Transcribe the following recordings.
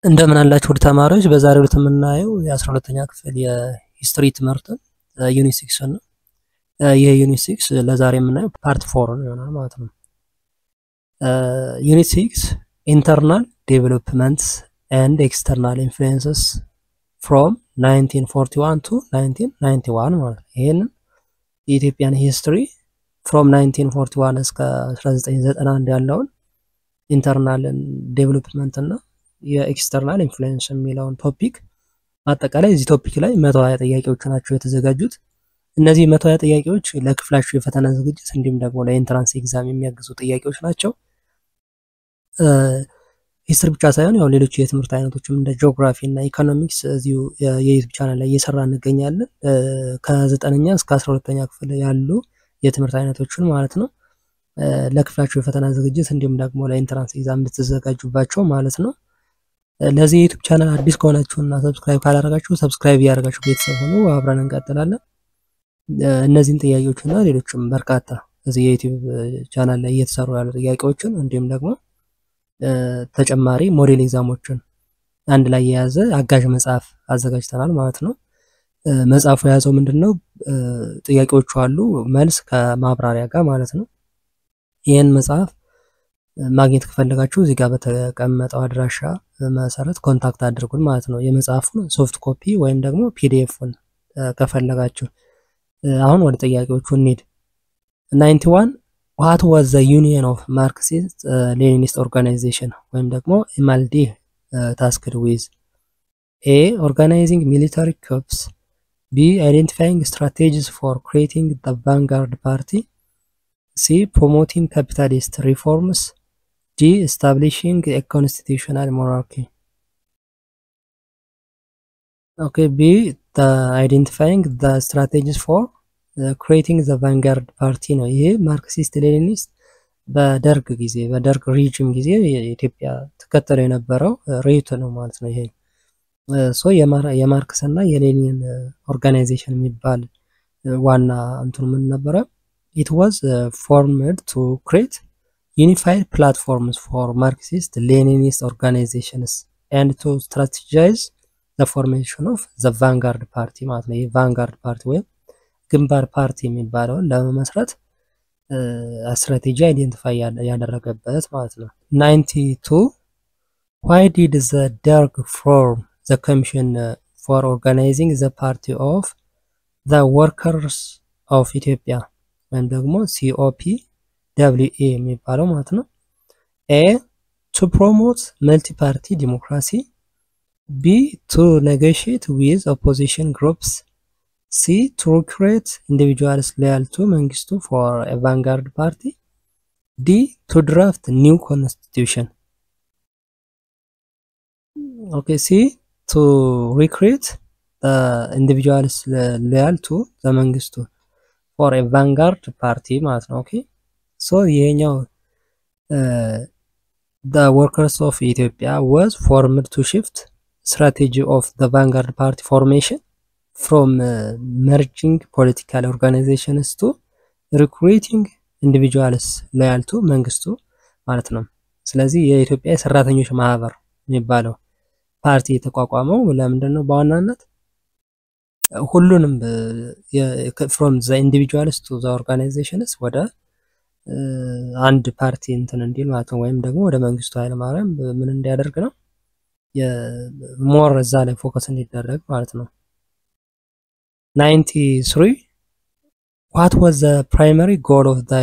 እንደምን አላችሁ ውድ ተማሪዎች በዛሬው ዕለት የምናየው የ12ኛ ክፍል የሂስትሪ ትምህርት ዩኒት 6 ነው። ይሄ ዩኒት 6 ለዛሬ የምናየው ፓርት 4 ነው ይሆናል ማለት ነው። ዩኒት 6 ኢንተርናል ዴቨሎፕመንትስ ኤንድ ኤክስተርናል ኢንፍሉዌንሰስ ፍሮም 1941 to 1991 ማለት ነው። ይሄን የኢትዮጵያን ሂስትሪ ፍሮም 1941 እስከ 1991 ያለውን ኢንተርናል ዴቨሎፕመንት እና የኤክስተርናል ኢንፍሉዌንስ የሚለውን ቶፒክ አጠቃላይ እዚህ ቶፒክ ላይ 120 ጥያቄዎች ናቸው የተዘጋጁት። እነዚህ 120 ጥያቄዎች ለክፍላችሁ የፈተና ዝግጅት እንዲሁም ደግሞ ለኢንትራንስ ኤግዛም የሚያግዙ ጥያቄዎች ናቸው። ሂስትሪ ብቻ ሳይሆን ያው ሌሎች የትምህርት አይነቶችም እንደ ጂኦግራፊ እና ኢኮኖሚክስ እዚሁ የዩቲዩብ ቻናል ላይ እየሰራ እንገኛለን። ከ9ኛ እስከ 12ኛ ክፍል ያሉ የትምህርት አይነቶችን ማለት ነው ለክፍላችሁ የፈተና ዝግጅት እንዲሁም ደግሞ ለኢንትራንስ ኤግዛም እንድትዘጋጁባቸው ማለት ነው። ለዚህ ዩቲዩብ ቻናል አዲስ ከሆናችሁና ሰብስክራይብ ካላደረጋችሁ ሰብስክራይብ ያደርጋችሁ ቤተሰብ ሆኑ። አብረን እንቀጥላለን። እነዚህን ጥያቄዎችና ሌሎችም በርካታ እዚህ የዩቲዩብ ቻናል ላይ እየተሰሩ ያሉ ጥያቄዎችን እንዲሁም ደግሞ ተጨማሪ ሞዴል ኤግዛሞችን አንድ ላይ የያዘ አጋዥ መጽሐፍ አዘጋጅተናል ማለት ነው። መጽሐፉ የያዘው ምንድነው? ጥያቄዎቹ አሉ መልስ ከማብራሪያ ጋር ማለት ነው። ይሄን መጽሐፍ ማግኘት ከፈለጋችሁ እዚህ ጋር በተቀመጠው አድራሻ መሰረት ኮንታክት አድርጉን ማለት ነው። የመጽሐፉን ሶፍት ኮፒ ወይም ደግሞ ፒዲኤፍን ከፈለጋችሁ። አሁን ወደ ጥያቄዎቹ እንሂድ። 91 what was the union of Marxist Leninist organization ወይም ደግሞ MLD tasked with? A. organizing military corps, B. identifying strategies for creating the vanguard party, C. promoting capitalist reforms, D. establishing a constitutional monarchy. Okay, B. identifying the strategies for creating the vanguard party ነው። ይሄ ማርክሲስት ሌኒኒስት በደርግ ጊዜ በደርግ ሪጅም ጊዜ የኢትዮጵያ ተከተለው የነበረው ሬት ነው ማለት ነው። ይሄ የማርክስ እና የሌኒን ኦርጋናይዜሽን የሚባል ዋና እንትኑ ምን ነበረ? It was formed to create unified platforms for Marxist Leninist organizations and to strategize the formation of the vanguard party ማለት ነው። የቫንጋርድ ፓርቲ ወይም ግንባር ፓርቲ የሚባለውን ለመመስረት ስትራቴጂ አይደንቲፋይ ያደረገበት ማለት ነው። 92 why did the Derg form the commission for organizing the party of the workers of Ethiopia ወይም ደግሞ COPWA የሚባለው ማለት ነው። A. to promote multi-party democracy, B. to negotiate with opposition groups, C. to recruit individuals loyal to Mengistu for a vanguard party, D. to draft new constitution. Okay, C. to recruit the individuals loyal to the Mengistu for a vanguard party ማለት ነው። ኦኬ ሶ ይሄኛው the workers of Ethiopia was formed to shift strategy of the vanguard party formation from merging political organizations to recruiting individuals loyal to መንግስቱ ማለት ነው። ስለዚህ የኢትዮጵያ ሰራተኞች ማህበር የሚባለው ፓርቲ የተቋቋመው ለምንድነው? በዋናነት ሁሉንም from the individuals to the organizations ወደ አንድ ፓርቲ እንትን እንዲል ማለት ነው። ወይም ደግሞ ወደ መንግስቱ ኃይለማርያም ምን እንዲያደርግ ነው? ሞር እዛ ላይ ፎከስ እንዲደረግ ማለት ነው። 93 what was the primary goal of the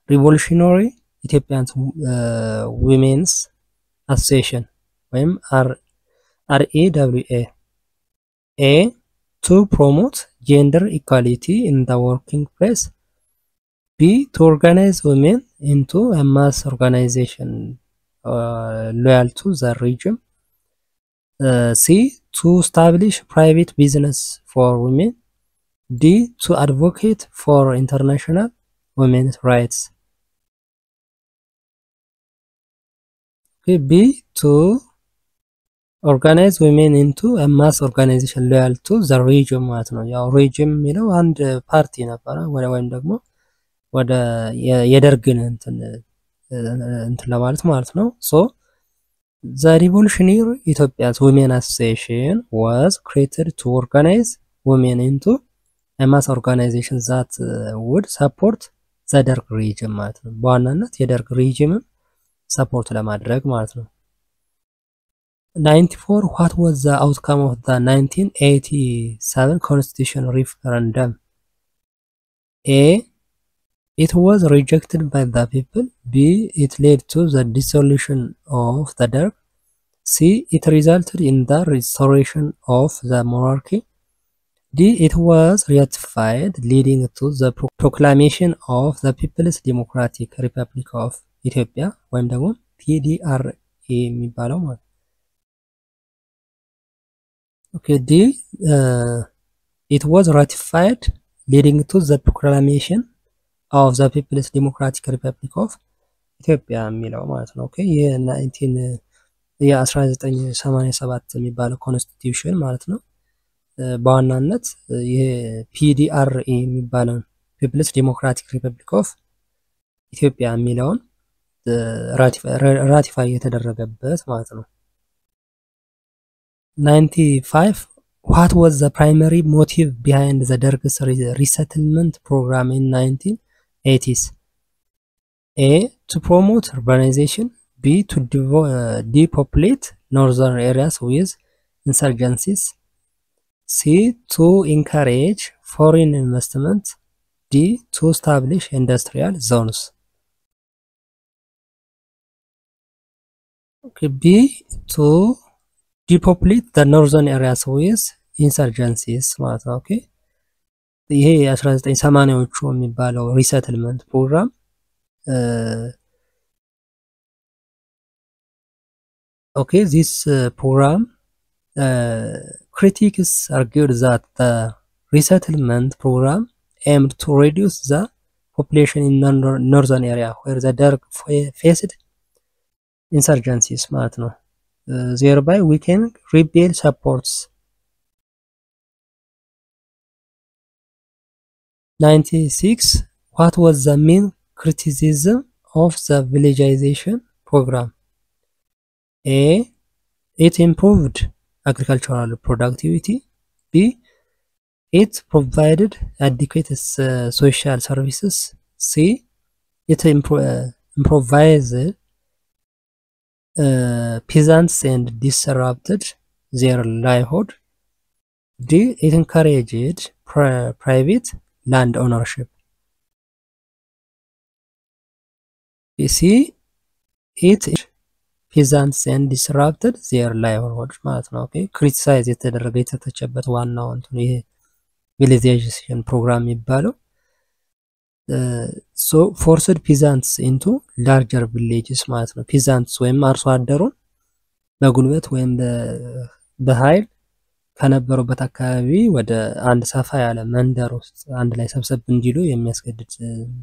revolutionary Ethiopian women's association ወይም RAWA? A. to promote gender equality in the working place, B. to organize women into a mass organization loyal to the regime, C. to establish private business for women, D. to advocate for international women's rights. Okay, B. to organize women into a mass organization loyal to the regime ማለት ነው። ያው regime የሚለው አንድ ፓርቲ ነበረ ወይም ደግሞ ወደ የደርግን እንትን ለማለት ማለት ነው። ሶ The Revolutionary Ethiopia's Women Association was created to organize women into a mass organization that would support the Derg regime ማለት ነው። በዋናነት የደርግ ሬጂም ሰፖርት ለማድረግ ማለት ነው። 94 What was the outcome of the 1987 constitution referendum? A. It was rejected by the people. B. It led to the dissolution of the Derg. C. It resulted in the restoration of the monarchy. D. It was ratified, leading to the proclamation of the People's Democratic Republic of Ethiopia ወይም ደግሞ PDRA የሚባለው ማለት Okay, D. It was ratified, leading to the proclamation of the People's Democratic Republic of Ethiopia የሚለው ማለት ነው። ኦኬ የ1987 የሚባለው ኮንስቲቲዩሽን ማለት ነው። በዋናነት የPDRA የሚባለው People's Democratic Republic of Ethiopia የሚለውን ራቲፋይ የተደረገበት ማለት ነው። 95 What was the primary motive behind the Derg's resettlement program in 1980s? A. To promote urbanization. B. To depopulate northern areas with insurgencies. C. To encourage foreign investment. D. To establish industrial zones. Okay, B. To depopulate the northern areas with insurgencies ማለት ነው። ኦኬ ይሄ 1980ዎቹ የሚባለው ሪሰትልመንት ፕሮግራም Okay, this program critics argued that the resettlement program aimed to reduce the population in northern area where the Derg faced insurgencies ማለት ነው. Thereby weakening rebel supports. 96 What was the main criticism of the villagization program? A. It improved agricultural productivity. B. It provided adequate social services. C. It improvised peasants and disrupted their livelihood. D. It encouraged private land ownership. C. It peasants and disrupted their livelihood ማለት ነው። ኦኬ ክሪቲሳይዝ የተደረገ የተተቸበት ዋናው እንትን ይሄ ቪሌጃይዜሽን ፕሮግራም የሚባለው so forced peasants into larger villages ማለት ነው። peasants ወይም አርሶ አደሩን በጉልበት ወይም በኃይል ከነበሩበት አካባቢ ወደ አንድ ሰፋ ያለ መንደር ውስጥ አንድ ላይ ሰብሰብ እንዲሉ የሚያስገድድ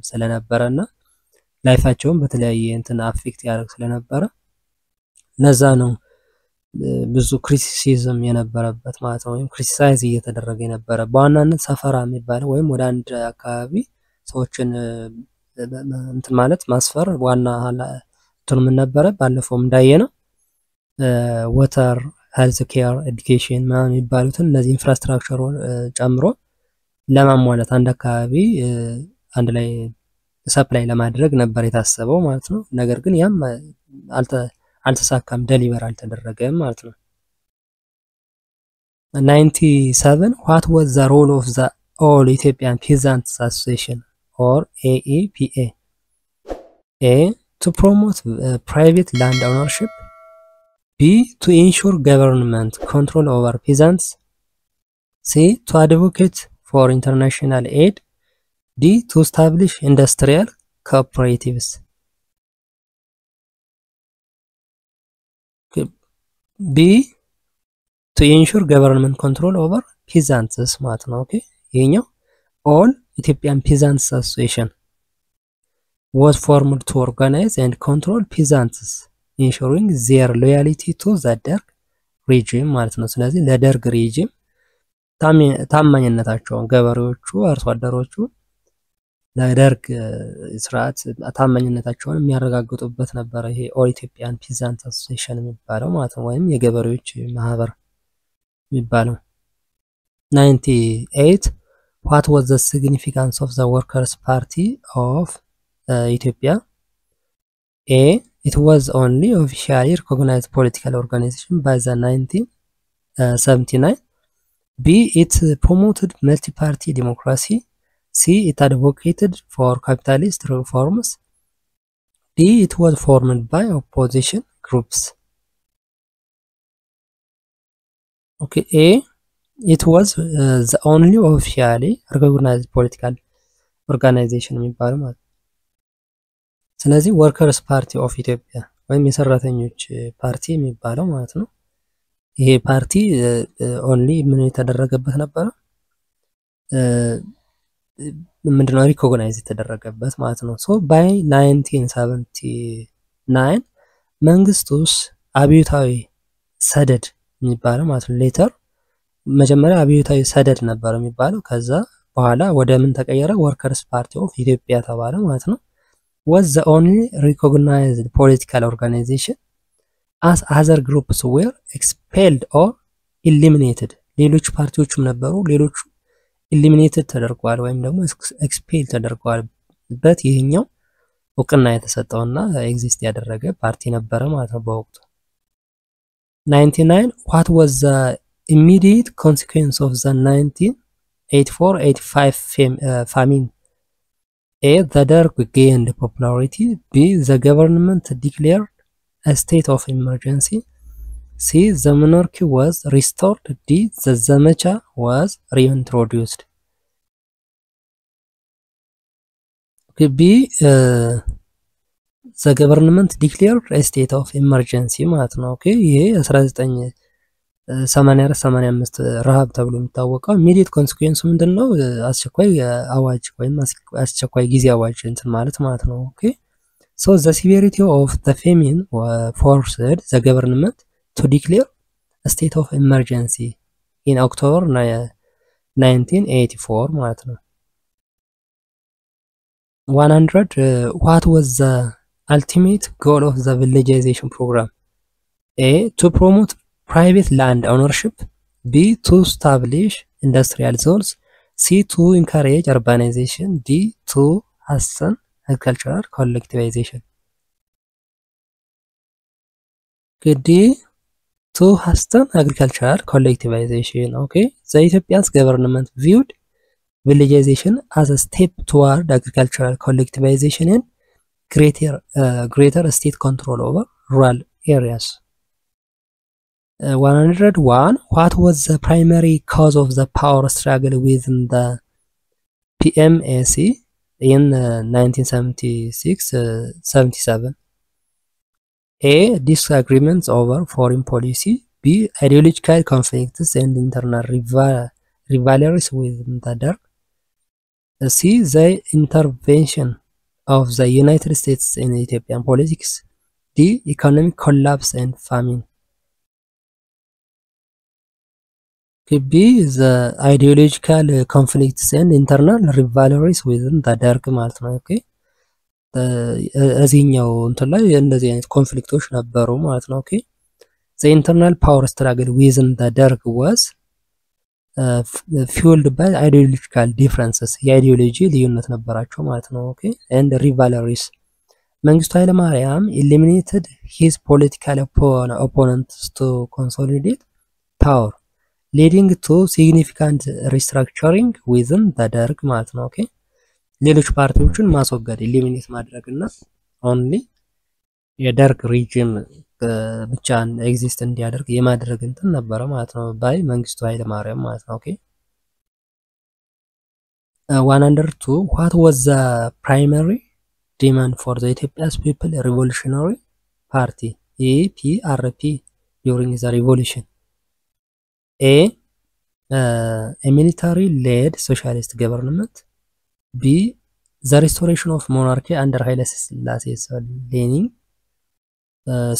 ስለነበረና ላይፋቸውን በተለያየ እንትን አፌክት ያደርግ ስለነበረ ለዛ ነው ብዙ ክሪቲሲዝም የነበረበት ማለት ነው። ወይም ክሪቲሳይዝ እየተደረገ የነበረ በዋናነት ሰፈራ የሚባለው ወይም ወደ አንድ አካባቢ ሰዎችን እንትን ማለት ማስፈር ዋና እንትኑ ምን ነበረ ባለፈውም እንዳየነው water, health care, education ምናምን የሚባሉትን እነዚህ ኢንፍራስትራክቸር ጨምሮ ለማሟላት አንድ አካባቢ አንድ ላይ ሰፕላይ ለማድረግ ነበር የታሰበው ማለት ነው። ነገር ግን ያም አልተሳካም ደሊቨር አልተደረገም ማለት ነው። 97 What was the role of the All Ethiopian Peasants Association or AEPA? A. To promote private land ownership. B. To ensure government control over peasants. C. To advocate for international aid. D. To establish industrial cooperatives. B. To ensure government control over peasants ማለት ነው። ኦኬ ይሄኛው All Ethiopian Peasants Association was formed to organize and control peasants, ensuring their loyalty to the Derg regime ማለት ነው። ስለዚህ ለደርግ ሬጂም ታማኝነታቸውን ገበሬዎቹ አርሶ አደሮቹ ለደርግ ስርዓት ታማኝነታቸውን የሚያረጋግጡበት ነበር ይሄ ኦል ኢትዮጵያን ፒዛንት አሶሲዬሽን የሚባለው ማለት ነው ወይም የገበሬዎች ማህበር የሚባለው 98 what was the significance of the workers party of Ethiopia A it was only officially recognized political organization by the 1979 B it promoted multi-party democracy C it advocated for capitalist reforms D it was formed by opposition groups okay A it was the only officially recognized political organization የሚባለው ማለት ስለዚህ ወርከርስ ፓርቲ ኦፍ ኢትዮጵያ ወይም የሰራተኞች ፓርቲ የሚባለው ማለት ነው ይሄ ፓርቲ ኦንሊ ምን የተደረገበት ነበር ምንድነው ሪኮግናይዝ የተደረገበት ማለት ነው ሶ ባይ 1979 መንግስቱስ አብዮታዊ ሰደድ የሚባለው ማለት ነው ሌተር መጀመሪያ አብዮታዊ ሰደድ ነበር የሚባለው ከዛ በኋላ ወደ ምን ተቀየረ ወርከርስ ፓርቲ ኦፍ ኢትዮጵያ ተባለ ማለት ነው was the only recognized political organization as other groups were expelled or eliminated ሌሎች ፓርቲዎችም ነበሩ ሌሎቹ eliminated ተደርጓል ወይም ደግሞ expel ተደርጓል በት ይሄኛው ወቅና የተሰጠውና ኤግዚስት ያደረገ ፓርቲ ነበረ ማለት ነው በወቅቱ 99 what was the immediate consequence of the 1984-85 famine A the Derg gained popularity B the government declared a state of emergency C the monarchy was restored D the Zamacha was reintroduced okay B the government declared a state of emergency ማለት ነው ኦኬ ይሄ 1984-85 ረሃብ ተብሎ የሚታወቀው immediate consequence ምንድነው አስቸኳይ አዋጅ ወይም አስቸኳይ ጊዜ አዋጅ እንትን ማለት ነው ኦኬ so the severity of the famine forced the government to declare a state of emergency in October 1984 ማለት ነው 100 what was the ultimate goal of the villagization program A to promote private land ownership B to establish industrial zones C to encourage urbanization D to hasten agricultural collectivization D to hasten agricultural collectivization okay the Ethiopia's government viewed villagization as a step toward agricultural collectivization and greater state control over rural areas 101 what was the primary cause of the power struggle within the PMAC in 1976-77 A disagreements over foreign policy B ideological conflicts and internal rivalries within the Derg C the intervention of the United States in Ethiopian politics D economic collapse and famine B the ideological conflicts and internal rivalries within the Derg ማለት ነው ኦኬ እዚህኛው እንትን ላይ እንደዚህ አይነት ኮንፍሊክቶች ነበሩ ማለት ነው ኦኬ the internal power struggle within the Derg was fueled by ideological differences የአይዲዮሎጂ ልዩነት ነበራቸው ማለት ነው ኦኬ and rivalries መንግስቱ ኃይለ ማርያም eliminated his political opponents to consolidate power leading to significant restructuring within the Derg ማለት ነው ኦኬ ሌሎች ፓርቲዎችን ማስወገድ eliminate ማድረግና only የደርግ ሪጅም ብቻ ኤግዚስት እንዲያደርግ የማድረግ እንትን ነበር ማለት ነው ባይ መንግስቱ ኃይለ ማርያም ማለት ነው ኦኬ 102 what was the primary demand for the Ethiopia's People Revolutionary Party EPRP during the revolution A military-led socialist government B the restoration of monarchy under Haile Selassie's reign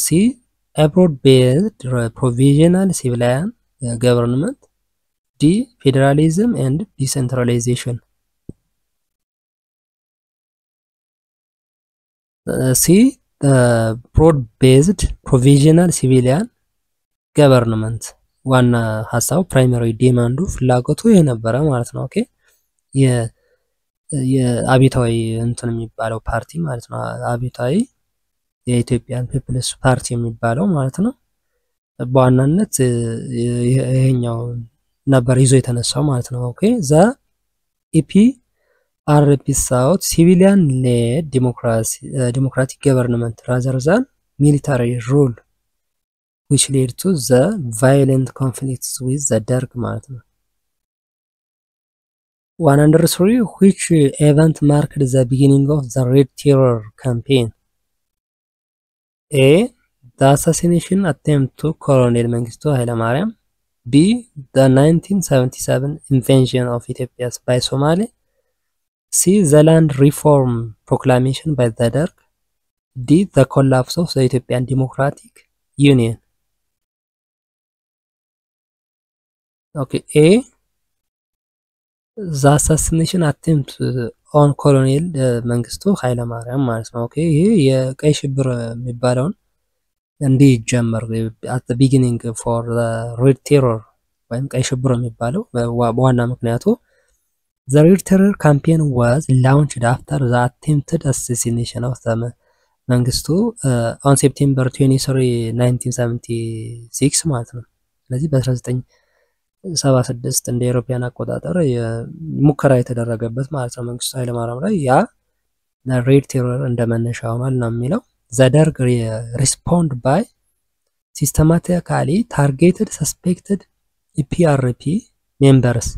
C a broad-based provisional civilian government D federalism and decentralization C. Broad-based provisional civilian government ዋና ሐሳቡ ፕራይመሪ ዲማንዱ ፍላጎቱ የነበረ ማለት ነው። ኦኬ የአብዮታዊ እንትን የሚባለው ፓርቲ ማለት ነው። አብዮታዊ የኢትዮጵያን ፒፕልስ ፓርቲ የሚባለው ማለት ነው። በዋናነት ይሄኛው ነበር ይዞ የተነሳው ማለት ነው። ኦኬ ዘ ኢፒአርፒ ሳውት ሲቪሊያን ሌድ ዲሞክራቲክ ገቨርንመንት ራዘር ዛን ሚሊታሪ ሩል which led to the violent conflicts with the Derg ማለት ነው። 103 which event marked the beginning of the Red Terror campaign? A. The assassination attempt to Colonel Mengistu Haile Mariam. B. The 1977 invasion of Ethiopia by Somali. C. The land reform proclamation by the Derg. D. The collapse of the Ethiopian Democratic Union. Okay, A. The assassination attempt on Colonel መንግስቱ ኃይለማርያም ማለት ነው። ኦኬ ይሄ የቀይ ሽብር የሚባለውን እንዲጀመር at the beginning for the Red Terror ወይም ቀይ ሽብር የሚባለው በዋና ምክንያቱ the Red Terror campaign was launched after the attempted assassination of the መንግስቱ on September 23 1976 ማለት ነው። ስለዚህ በ1976 እንደ አውሮፓውያን አቆጣጠር ሙከራ የተደረገበት ማለት ነው መንግስቱ ኃይለማርያም ላይ ያ ሬድ ቴረር እንደመነሻ ሆኗል ነው የሚለው the Derg respond by systematically targeted suspected EPRP members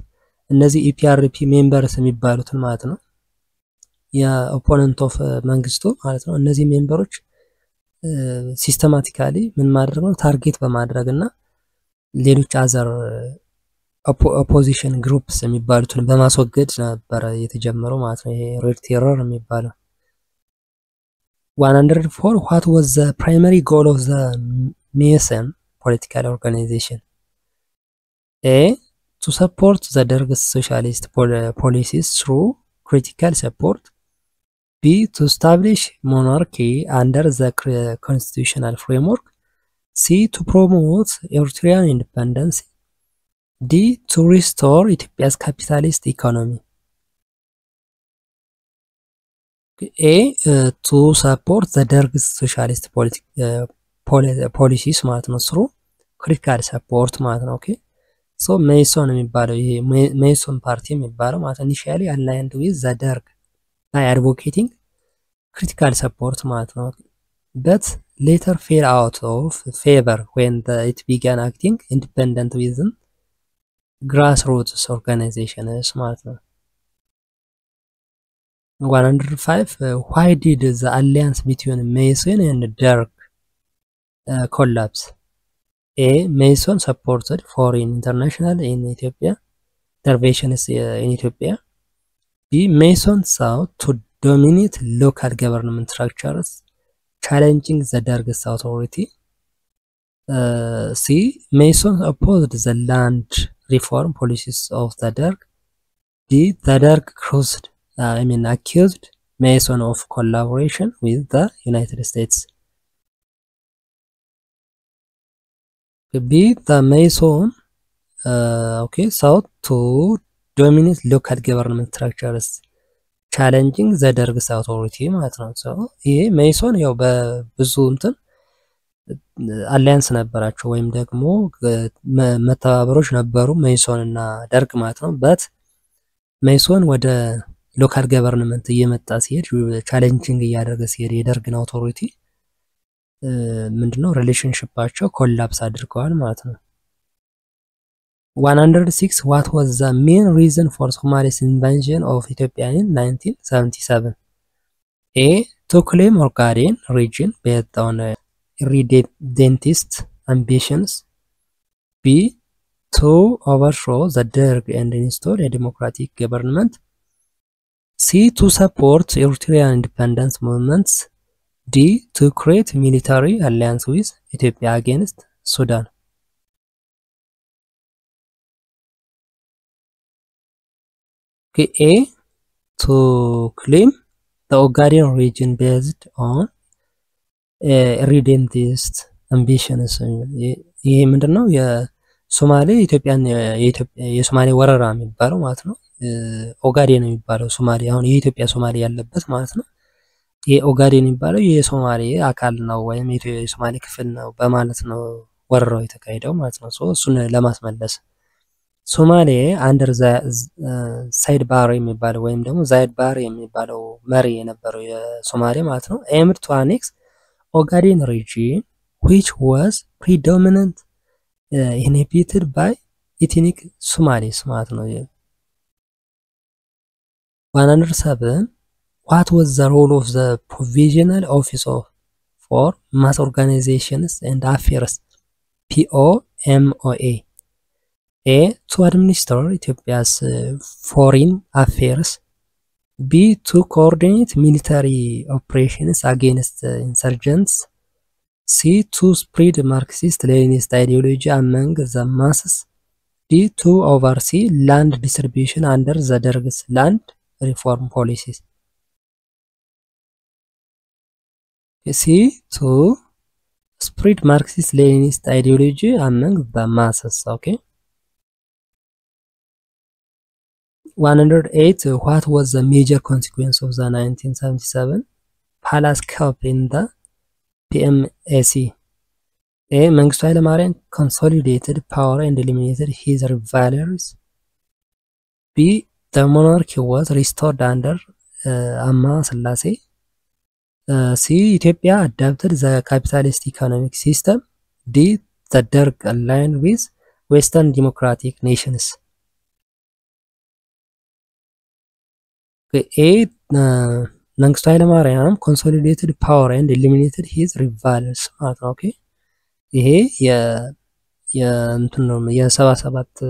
እነዚህ EPRP members የሚባሉትን ማለት ነው የኦፖነንት ኦፍ መንግስቱ ማለት ነው እነዚህ ሜምበሮች ሲስተማቲካሊ ምን ማድረግ ነው ታርጌት በማድረግና ሌሎች አዘር opposition groups የሚባሉትን በማስወገድ ነበር የተጀመረው ማለት ነው ይሄ ሬድ ቴረር የሚባለው 104 what was the primary goal of the Mason political organization? A. To support the Derg's socialist policies through critical support. B. To establish monarchy under the constitutional framework. C. To promote Eritrean independence. D. To restore Ethiopia's capitalist economy. A. To support the Derg's socialist policies ማለት ነው through critical support ማለት ነው ኦኬ ሶ ሜሶን የሚባለው ይሄ ሜሶን ፓርቲ የሚባለው ማለት ኢኒሺያሊ aligned with the Derg by advocating critical support ማለት ነው but later fell out of favor when it began acting independent within grassroots organizations ማለት ነው 105 why did the alliance between Mason and Derg collapse? A. Mason supported foreign international in Ethiopia interventions in Ethiopia. B. Mason sought to dominate local government structures challenging the Derg's authority. C. Mason opposed the land reform policies of the Derg. D. The Derg accused Mason of collaboration with the United States. B. The Mason sought to dominate local government structures challenging the Derg's authority ማለት ነው ይሄ ሜሶን ያው በብዙ እንትን አሊያንስ ነበራቸው ወይም ደግሞ መተባበሮች ነበሩ ሜሶን እና ደርግ ማለት ነው በት ሜሶን ወደ ሎካል ገቨርንመንት እየመጣ ሲሄድ ቻሌንጂንግ እያደረገ ሲሄድ የደርግን አውቶሪቲ ምንድነው ሪሌሽንሺፓቸው ኮላፕስ አድርገዋል ማለት ነው 106 what was the main reason for Somali's invasion of Ethiopia in 1977? A. To claim Ogaden region based on irredentist ambitions. B. To overthrow the Derg and install a democratic government. C. To support Eritrean independence movements. D. To create military alliance with Ethiopia against Sudan. A. To claim the Ogaden region based on redentist ambitions ይሄ ምንድነው የሶማሌ ኢትዮጵያን የሶማሌ ወረራ የሚባለው ማለት ነው። ኦጋዴን ነው የሚባለው ሶማሌ አሁን የኢትዮጵያ ሶማሌ ያለበት ማለት ነው። ይሄ ኦጋዴን የሚባለው የሶማሌ አካል ነው ወይም የሶማሌ ክፍል ነው በማለት ነው ወረራው የተካሄደው ማለት ነው። እሱን ለማስመለስ ሶማሌ አንደር ሳይድ ባር የሚባለው ወይም ደግሞ ዛይድ ባር የሚባለው መሪ የነበረው የሶማሌ ማለት ነው aimed to annex Ogaden region which was predominant inhabited by ethnic Somalis ማለት ነው። 107 What was the role of the Provisional Office for Mass Organizations and Affairs POMOA? A. To administer Ethiopia's foreign affairs. B. To coordinate military operations against insurgents. C. To spread Marxist-Leninist ideology among the masses. D. To oversee land distribution under the Derg's land reform policies. C. To spread Marxist-Leninist ideology among the masses. Okay. 108 What was the major consequence of the 1977 Palace Coup in the PMAC? A. Mengistu Haile-Mariam consolidated power and eliminated his rivalries. B. The monarchy was restored under Amma Selassie. C. Ethiopia adopted the capitalist economic system. D. The Derg aligned with Western democratic nations. A. Mengistu Haile-Mariam consolidated power and eliminated his rivals. Okay. ይሄ የእንትን ነው የ77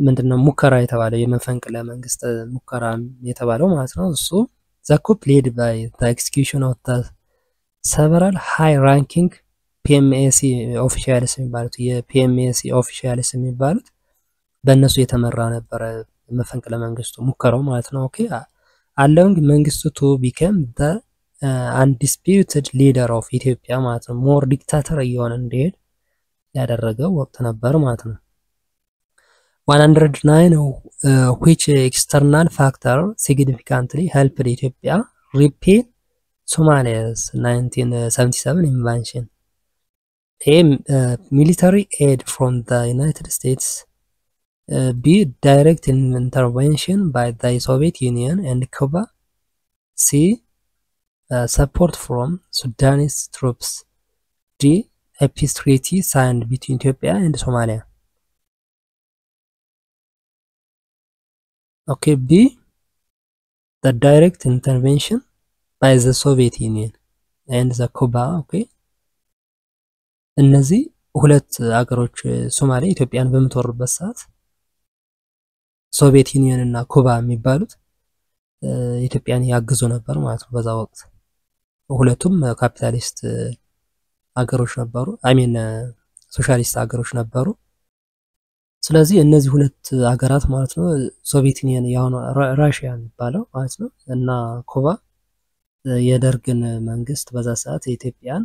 ምንድነው ሙከራ የተባለው የመፈንቅለ መንግስት ሙከራ የተባለው ማለት ነው። እሱ the coup led by the execution of the several high ranking PMAC officials የሚባሉት የPMAC officials የሚባሉት በእነሱ የተመራ ነበር መፈንቅለ መንግስቱ ሙከራው ማለት ነው። ኦኬ allowing መንግስቱ to become the undisputed leader of Ethiopia ማለት ነው። more dictator እየሆነ እንዲሄድ ያደረገው ወቅት ነበር ማለት ነው። 109 which external factor significantly helped Ethiopia repel Somalia's 1977 invasion? A. Military aid from the United States. B. Direct intervention by the Soviet Union and Cuba. C. Support from Sudanese troops. D. A peace treaty signed between Ethiopia and Somalia. Okay, B. The direct intervention by the Soviet Union and the Cuba. Okay. እነዚህ ሁለት አገሮች ሶማሌ ኢትዮጵያን በምትወርበት ሰዓት ሶቪየት ዩኒየን እና ኩባ የሚባሉት ኢትዮጵያን ያግዙ ነበር ማለት ነው። በዛ ወቅት ሁለቱም ካፒታሊስት አገሮች ነበሩ ሶሻሊስት አገሮች ነበሩ። ስለዚህ እነዚህ ሁለት አገራት ማለት ነው ሶቪየት ዩኒየን ያው ራሺያ የሚባለው ማለት ነው እና ኩባ የደርግን መንግስት በዛ ሰዓት ኢትዮጵያን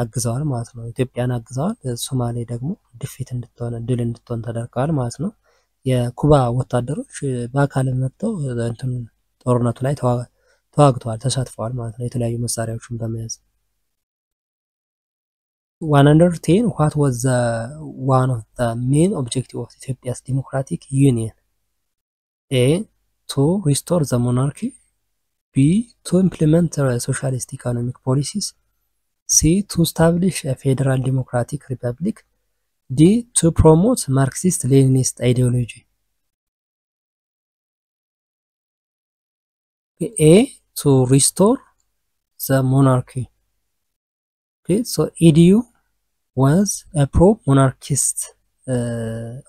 አግዘዋል ማለት ነው። ኢትዮጵያን አግዘዋል ሶማሌ ደግሞ ድል እንድትሆን ተደርገዋል ማለት ነው። የኩባ ወታደሮች በአካል መጥተው እንትን ጦርነቱ ላይ ተዋግተዋል ተሳትፈዋል ማለት ነው የተለያዩ መሳሪያዎችን በመያዝ። 110 What was one of the main objectives of Ethiopia's democratic union? A. To restore the monarchy. B. To implement socialist economic policies. C. To establish a federal democratic republic. D. To promote Marxist-Leninist ideology. A. To restore the monarchy. Okay, so EDU was a pro-monarchist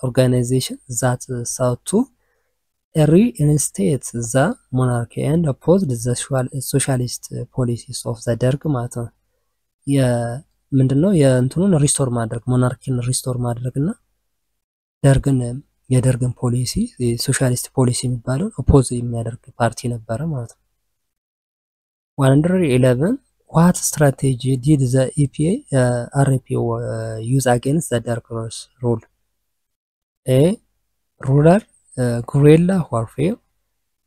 organization that sought to reinstate the monarchy and opposed the socialist policies of the Derg ማለት ነው። ምንድነው የእንትኑን ሪስቶር ማድረግ ሞናርኪን ሪስቶር ማድረግና የደርግን ፖሊሲ ሶሻሊስት ፖሊሲ የሚባለው ኦፖዝ የሚያደርግ ፓርቲ ነበረ ማለት ነው። 111 what strategy did the EPA RPO use against the dark rule? A. Rural guerrilla warfare.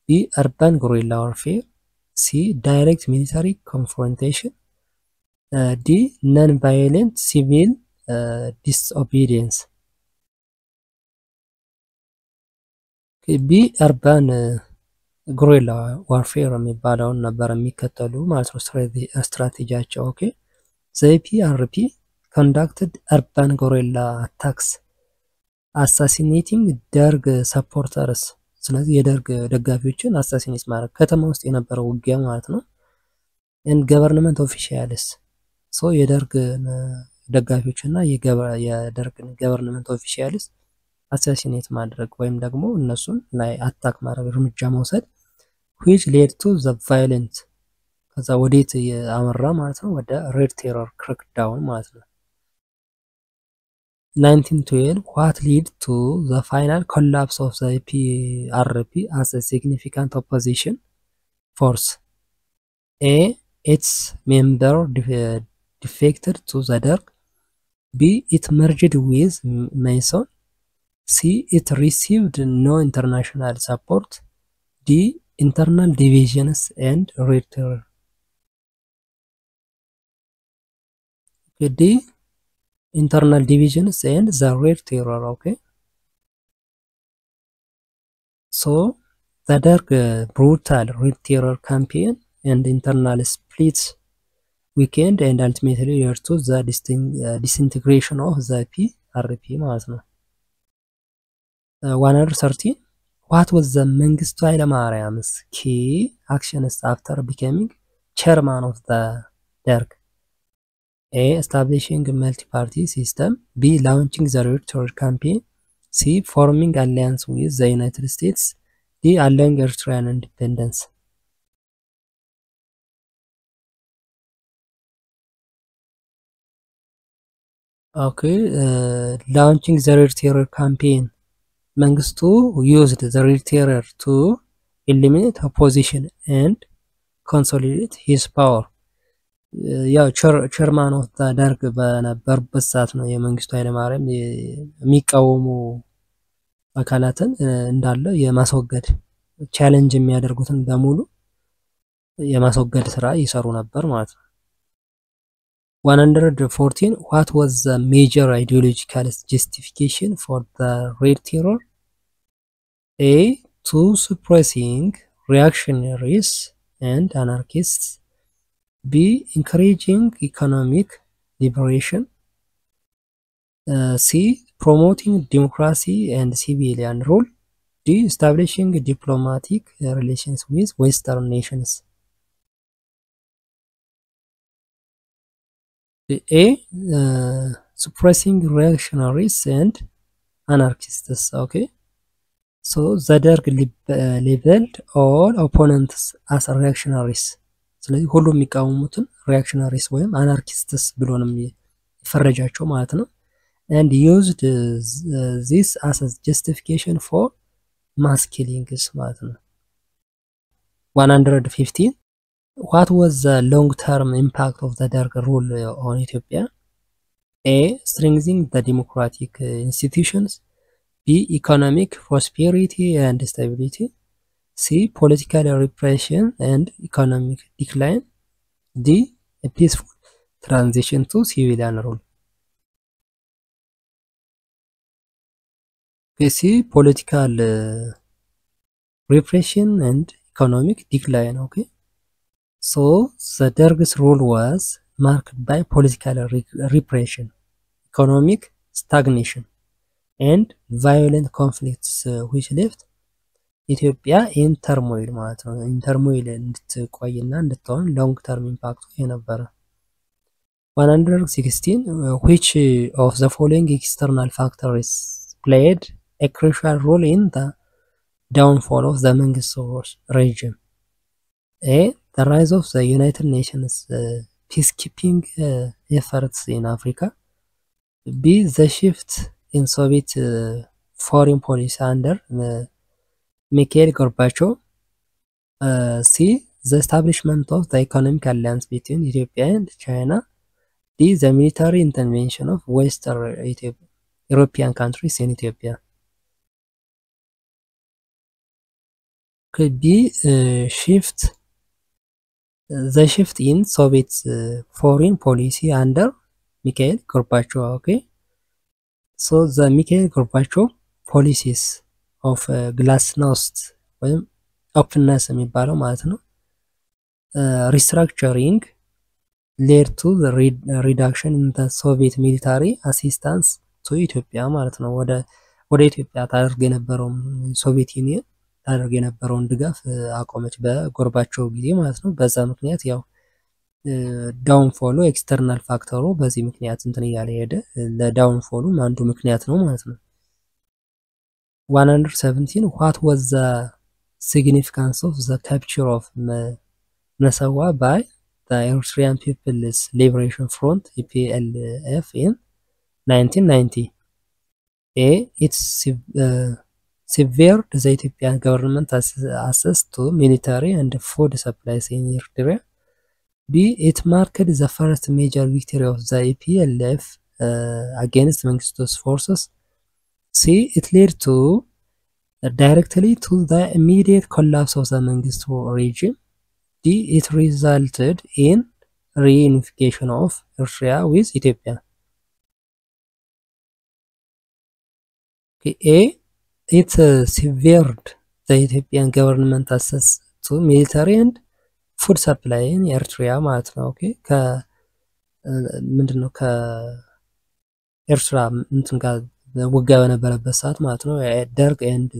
B. Urban guerrilla warfare. C. Direct military confrontation. D. Non-violent civil disobedience. B. Urban ጉሪላ ዋርፌር የሚባለውን ነበር የሚከተሉ ማለት ነው ስትራቴጂያቸው። ኦኬ ዘፒአርፒ ኮንዳክትድ አርባን ጉሪላ አታክስ አሳሲኔቲንግ ደርግ ሰፖርተርስ። ስለዚህ የደርግ ደጋፊዎችን አሳሲኔት ማድረግ ከተማ ውስጥ የነበረው ውጊያ ማለት ነው። ኤንድ ገቨርንመንት ኦፊሻልስ ሶ የደርግ ደጋፊዎችና የደርግ ገቨርንመንት ኦፊሻልስ አሳሲኔት ማድረግ ወይም ደግሞ እነሱን ላይ አታክ ማድረግ እርምጃ መውሰድ which led to the violent ከዛ ወዴት ያመራ ማለት ነው ወደ ሬድ ቴረር ክራክዳውን ማለት ነው። 1912 what led to the final collapse of the PRP as a significant opposition force? A. its member defected to the Derg. B. it merged with Mason. C. it received no international support. D. internal divisions and red terror. D. internal divisions and the red terror. Okay, so the Derg brutal red terror campaign and internal splits weakened and ultimately led to the disintegration of the PRP ማለት ነው። 113 what was the መንግስቱ ኃይለማርያም's key actions after becoming chairman of the Derg? A. establishing a multi-party system. B. launching the red terror campaign. C. forming alliance with the United States. D. allowing Eritrean independence. Okay, launching the red terror campaign. መንግስቱ used the red terror to eliminate opposition and consolidate his power. ያው ቸርማን ኦፍ ደርግ በነበረበት ሰዓት ነው የመንግስቱ ኃይለማርያም የሚቃወሙ አካላትን እንዳለ የማስወገድ ቻሌንጅ የሚያደርጉትን በሙሉ የማስወገድ ስራ ይሰሩ ነበር ማለት ነው። 114 what was the major ideological justification for the red terror? A. to suppressing reactionaries and anarchists. B. encouraging economic liberation. C. promoting democracy and civilian rule. D. establishing diplomatic relations with Western nations. A. suppressing reactionaries and anarchists. Okay, so the Derg labeled all opponents as reactionaries. ስለዚህ ሁሉም የሚቃወሙትን reactionaries ወይም anarchists ብሎ ነው የሚፈረጃቸው ማለት ነው። and used this as a justification for mass killings ማለት ነው። 115 what was the long-term impact of the Derg rule on Ethiopia? A. strengthening the democratic institutions. B. economic prosperity and stability. C. political repression and economic decline. D. a peaceful transition to civilian rule. C. political repression and economic decline. Okay, so the Derg's rule was marked by political repression, economic stagnation, and violent conflicts which left ኢትዮጵያ in turmoil ማለት ነው። in turmoil እንድትቆይና እንድትሆን long term impact የነበረ 116 which of the following external factors played a crucial role in the downfall of the Mengistu regime? A. the rise of the United Nations peacekeeping efforts in Africa. B. the shift in Soviet foreign policy under Mikhail Gorbachev. C. the establishment of the economic alliance between Ethiopia and China. D. The military intervention of Western European countries in Ethiopia. Could be the shift in Soviet foreign policy under Mikhail Gorbachev. Okay, so the Mikhail Gorbachev policies of glasnost ወይም openness የሚባለው ማለት ነው restructuring led to the reduction in the Soviet military assistance to Ethiopia ማለት ነው ወደ ኢትዮጵያ ታደርግ የነበረው ሶቪየት ዩኒየን ታደርግ የነበረውን ድጋፍ አቆመች በጎርባቾቭ ጊዜ ማለት ነው በዛ ምክንያት ያው ዳውንፎሉ ኤክስተርናል ፋክተሩ በዚህ ምክንያት እንትን እያለ ሄደ ለዳውንፎሉ አንዱ ምክንያት ነው ማለት ነው 117 what was the significance of the capture of Massawa by the Eritrean People's Liberation Front EPLF in 1990 A it severed the Ethiopian government access to military and food supplies in Eritrea B. It marked the first major victory of the EPLF against Mengistu's forces. C. It led to directly to the immediate collapse of the Mengistu regime. D. It resulted in reunification of Eritrea with Ethiopia. Okay. A. It severed the Ethiopian government access to military and ፉድ ሰፕላይ ኤርትሪያ ማለት ነው ኦኬ ምንድነው ከኤርትራ እንትን ጋር ውጊያ በነበረበት ሰዓት ማለት ነው ደርግ ኤንድ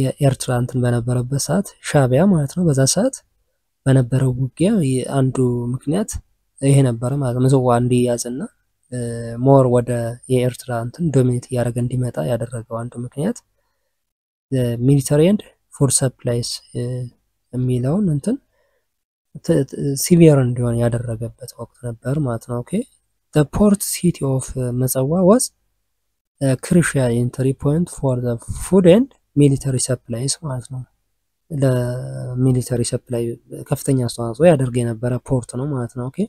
የኤርትራ እንትን በነበረበት ሰዓት ሻቢያ ማለት ነው በዛ ሰዓት በነበረው ውጊያ አንዱ ምክንያት ይሄ ነበር ማለት ነው ምዝዋ እንዲያዝና ሞር ወደ የኤርትራ እንትን ዶሚኔት ያደረገ እንዲመጣ ያደረገው አንዱ ምክንያት ሚሊተሪ ኤንድ ፉድ ሰፕላይስ የሚለውን እንትን ሲቪየር እንዲሆን ያደረገበት ወቅት ነበር ማለት ነው ኦኬ the port city of Massawa was a crucial entry point for the food and military supplies ማለት ነው ለሚሊተሪ ሰፕላይ ከፍተኛ አስተዋጽኦ ያደርግ የነበረ ፖርት ነው ማለት ነው ኦኬ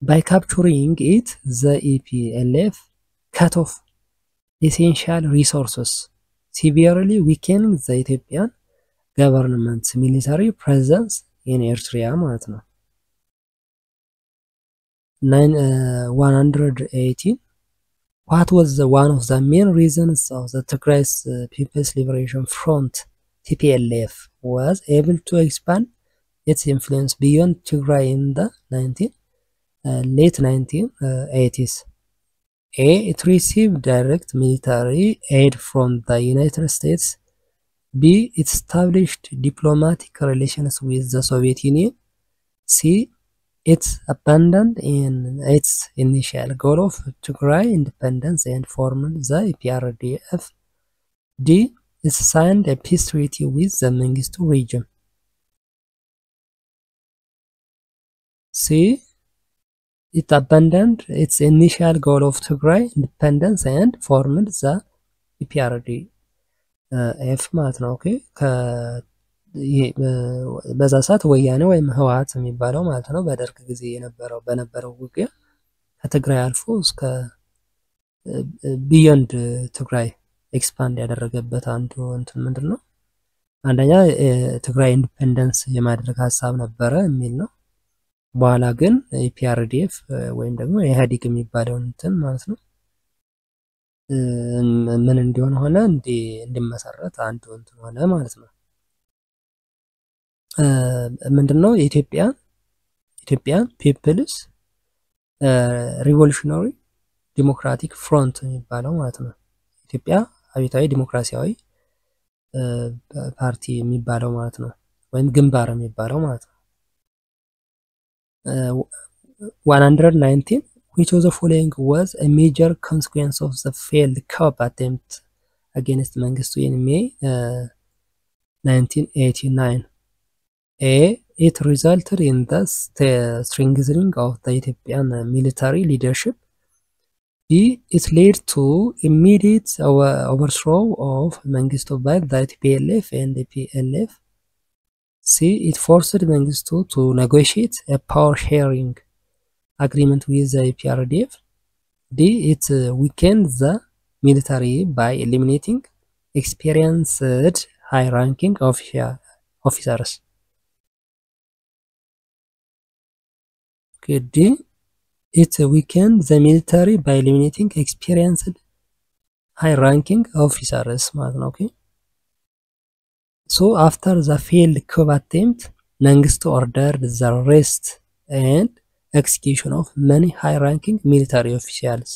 by capturing it the EPLF cut off essential resources severely weakening the Ethiopian government's military presence in Eritrea ማለት ነው 118 what was one of the main reasons of the Tigray People's Liberation Front TPLF was able to expand its influence beyond Tigray in the late 1980s A. It received direct military aid from the United States B. It established diplomatic relations with the Soviet Union. C. It abandoned in its initial goal of Tigray independence and formed the EPRDF. D. It signed a peace treaty with the Mengistu region. C. It abandoned its initial goal of Tigray independence and formed the EPRDF. ኤፍ ማለት ነው ኦኬ በዛ ሰዓት ወያኔ ወይም ህወሓት የሚባለው ማለት ነው በደርግ ጊዜ በነበረው ውጊያ ከትግራይ አልፎ እስከ ቢዮንድ ትግራይ ኤክስፓንድ ያደረገበት አንዱ እንትን ምንድነው አንደኛ ትግራይ ኢንዲፔንደንስ የማድረግ ሐሳብ ነበረ የሚል ነው በኋላ ግን ኢፒአርዲኤፍ ወይም ደግሞ ኢህአዴግ የሚባለው እንትን ማለት ነው ምን እንዲሆን ሆነ እንዲመሰረት አንዱ እንትን ሆነ ማለት ነው ምንድነው ኢትዮጵያ ፒፕልስ ሪቮሉሽነሪ ዲሞክራቲክ ፍሮንት የሚባለው ማለት ነው ኢትዮጵያ አብዮታዊ ዲሞክራሲያዊ ፓርቲ የሚባለው ማለት ነው ወይም ግንባር የሚባለው ማለት ነው 119 which of the following was a major consequence of the failed coup attempt against Mengistu in May 1989 A. It resulted in the strengthening of the Ethiopian military leadership B. It led to immediate overthrow of Mengistu by the TPLF and the PLF C. It forced Mengistu to negotiate a power sharing agreement with the EPRDF. D. It weakened the military by eliminating experienced high-ranking officers. Okay, D. It weakened the military by eliminating experienced high-ranking officers. Okay. So after the failed coup attempt, Mengistu ordered the arrest and execution of many high-ranking military officials.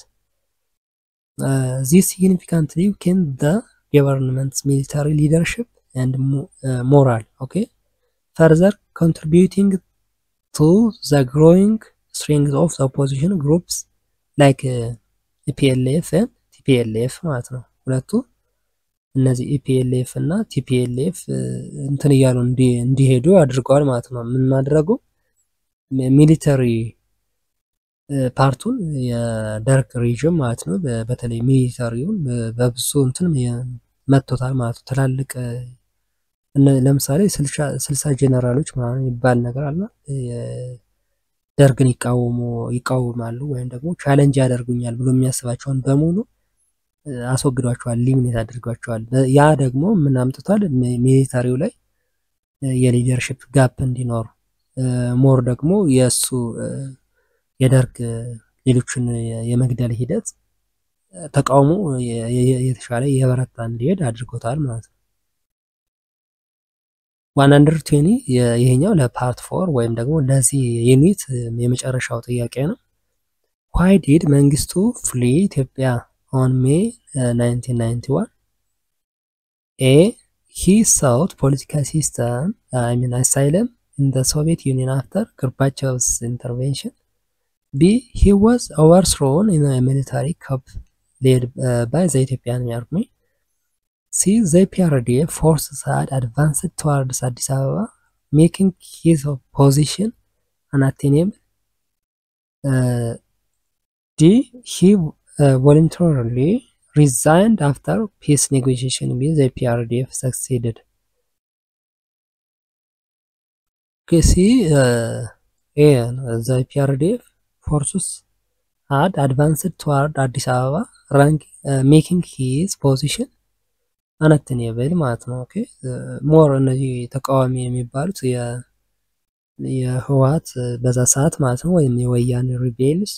This significantly weakened the government's military leadership and morale. Okay, further contributing to the growing strength of the opposition groups like EPLF and TPLF ማለት ነው። ሁለቱ እነዚህ ኢፒኤልኤፍ እና ቲፒኤልኤፍ እንትን እያሉ እንዲሄዱ አድርገዋል ማለት ነው። ምን ማድረጉ ሚሊተሪ ፓርቱን የደርግ ሪጅም ማለት ነው በተለይ ሚሊተሪውን በብዙ እንትን መጥቶታል ማለት ነው። ትላልቅ ለምሳሌ 60 ጄነራሎች ማለት ይባል ነገር አለ ደርግን ይቃወማሉ ወይም ደግሞ ቻሌንጅ ያደርጉኛል ብሎ የሚያስባቸውን በሙሉ አስወግዷቸዋል፣ ሊሚኔት አድርጓቸዋል። ያ ደግሞ ምን አምጥቷል? ሚሊታሪው ላይ የሊደርሺፕ ጋፕ እንዲኖር ሞር ደግሞ የሱ የደርግ ሌሎችን የመግደል ሂደት ተቃውሞ የተሻለ የበረታ እንዲሄድ አድርጎታል ማለት ነው። 120 ይሄኛው ለፓርት 4 ወይም ደግሞ ለዚህ ዩኒት የመጨረሻው ጥያቄ ነው። Why did መንግስቱ flee ኢትዮጵያ on May 1991? A. He sought political asylum in the Soviet Union after Gorbachev's intervention. B. He was overthrown in a military coup led by the Ethiopian army. C. The PRDF forces had advanced towards Addis Ababa, making his position unattainable. D. He voluntarily resigned after peace negotiation with the PRDF succeeded. Okay, see, the PRDF forces had advanced toward Addis Ababa, making his position unattainable ማለት ነው። ኦኬ ሞር እነዚህ ተቃዋሚ የሚባሉት የህወሓት በዛ ሰዓት ማለት ነው ወይም የወያኔ ሪቤልስ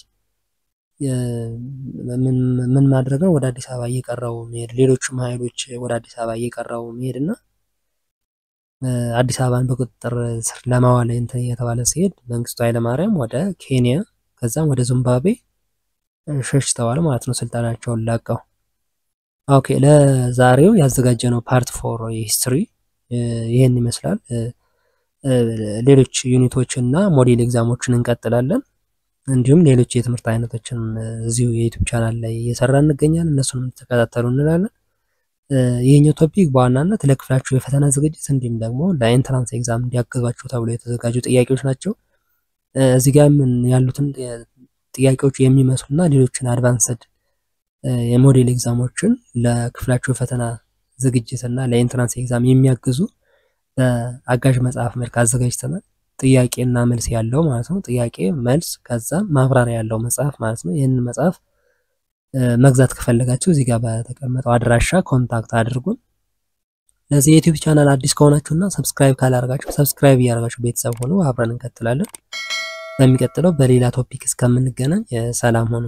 ምን ማድረግ ነው? ወደ አዲስ አበባ እየቀረቡ መሄድ፣ ሌሎችም ኃይሎች ወደ አዲስ አበባ እየቀረቡ መሄድና አዲስ አበባን በቁጥጥር ስር ለማዋል እንትን እየተባለ ሲሄድ መንግስቱ ኃይለማርያም ወደ ኬንያ ከዛም ወደ ዚምባብዌ ሸሽተዋል ማለት ነው ስልጣናቸውን ለቀው። ኦኬ ለዛሬው ያዘጋጀነው ፓርት 4 ሂስትሪ ይሄን ይመስላል። ሌሎች ዩኒቶችና ሞዴል ኤግዛሞችን እንቀጥላለን። እንዲሁም ሌሎች የትምህርት አይነቶችን እዚሁ የዩቲዩብ ቻናል ላይ እየሰራን እንገኛለን። እነሱንም ተከታተሉ እንላለን። ይሄኛው ቶፒክ በዋናነት ለክፍላችሁ የፈተና ዝግጅት እንዲሁም ደግሞ ለኢንትራንስ ኤግዛም እንዲያግዟችሁ ተብሎ የተዘጋጁ ጥያቄዎች ናቸው። እዚህ ጋር ያሉትን ጥያቄዎች የሚመስሉና ሌሎችን አድቫንስድ የሞዴል ኤግዛሞችን ለክፍላችሁ የፈተና ዝግጅትና ለኢንትራንስ ኤግዛም የሚያግዙ በአጋዥ መጽሐፍ መልክ አዘጋጅተናል። ጥያቄና መልስ ያለው ማለት ነው። ጥያቄ መልስ ከዛ ማብራሪያ ያለው መጽሐፍ ማለት ነው። ይሄንን መጽሐፍ መግዛት ከፈለጋችሁ እዚህ ጋር በተቀመጠው አድራሻ ኮንታክት አድርጉን። ለዚህ የዩቲዩብ ቻናል አዲስ ከሆናችሁና ሰብስክራይብ ካላደረጋችሁ ሰብስክራይብ እያደረጋችሁ ቤተሰብ ሆኑ። አብረን እንቀጥላለን። በሚቀጥለው በሌላ ቶፒክ እስከምንገናኝ ሰላም ሁኑ።